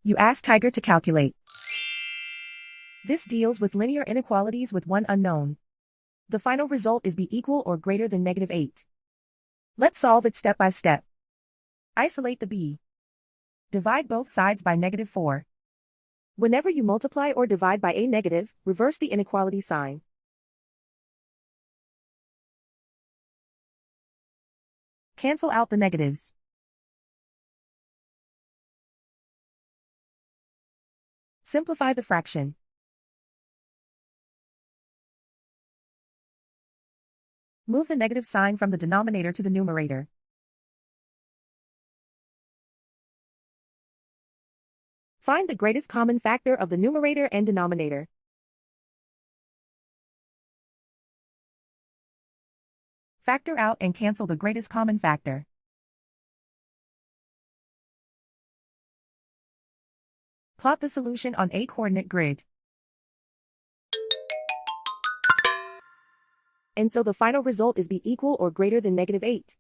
You ask Tiger to calculate. This deals with linear inequalities with one unknown. The final result is b equal or greater than -8. Let's solve it step by step. Isolate the b. Divide both sides by -4. Whenever you multiply or divide by a negative, reverse the inequality sign. Cancel out the negatives. Simplify the fraction. Move the negative sign from the denominator to the numerator. Find the greatest common factor of the numerator and denominator. Factor out and cancel the greatest common factor. Plot the solution on a coordinate grid. And so the final result is b equal or greater than -8.